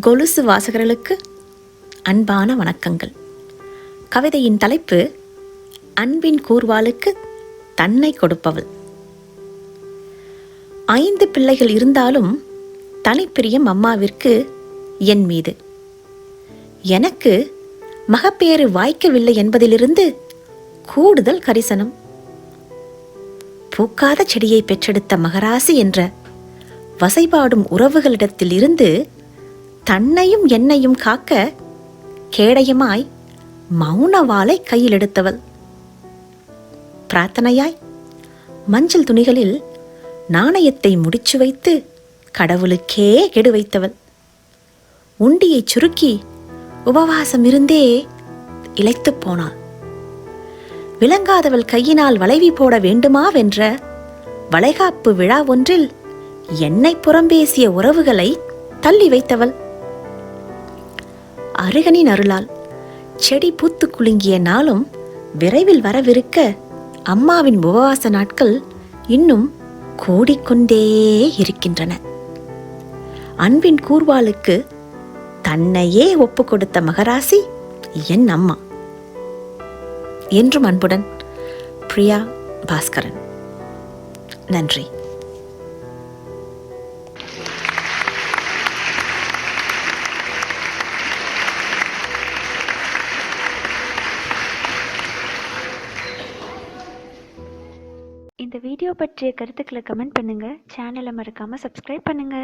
கொலுசு வாசகர்களுக்கு அன்பான வணக்கங்கள். கவிதையின் தலைப்பு அன்பின் கூர்வாளுக்கு தன்னை கொடுப்பவள். 5 பிள்ளைகள் இருந்தாலும் தனிப்பிரியம் அம்மாவிற்கு என் மீது. எனக்கு மகப்பேறு வாய்க்கவில்லை என்பதிலிருந்து கூடுதல் கரிசனம். பூக்காத செடியை பெற்றெடுத்த மகராசி என்ற வசைபாடும் உறவுகளிடத்தில் இருந்து தன்னையும் என்னையும் காக்க கேடயமாய் மௌனவாளை கையில் எடுத்தவள். பிரார்த்தனையாய் மஞ்சள் துணிகளில் நாணயத்தை முடிச்சு வைத்து கடவுளுக்கே கெடு வைத்தவள். உண்டியை சுருக்கி உபவாசம் இருந்தே இளைத்து போனாள். விளங்காதவள் கையினால் வளைவி போட வேண்டுமாவென்ற வளைகாப்பு விழா ஒன்றில் என்னை புறம்பேசிய உறவுகளை தள்ளி வைத்தவள். அருகனின் அருளால் செடி பூத்து குலுங்கிய நாளும் விரைவில் வரவிருக்க அம்மாவின் உபவாச நாட்கள் இன்னும் கூடிக்கொண்டே இருக்கின்றன. அன்பின் கூர்வாளுக்கு தன்னையே ஒப்பு கொடுத்த மகராசி என் அம்மா. என்றும் அன்புடன் பிரியா பாஸ்கரன். நன்றி. இந்த வீடியோ பற்றிய கருத்துக்களை கமெண்ட் பண்ணுங்க. சேனலை மறக்காம சப்ஸ்கிரைப் பண்ணுங்க.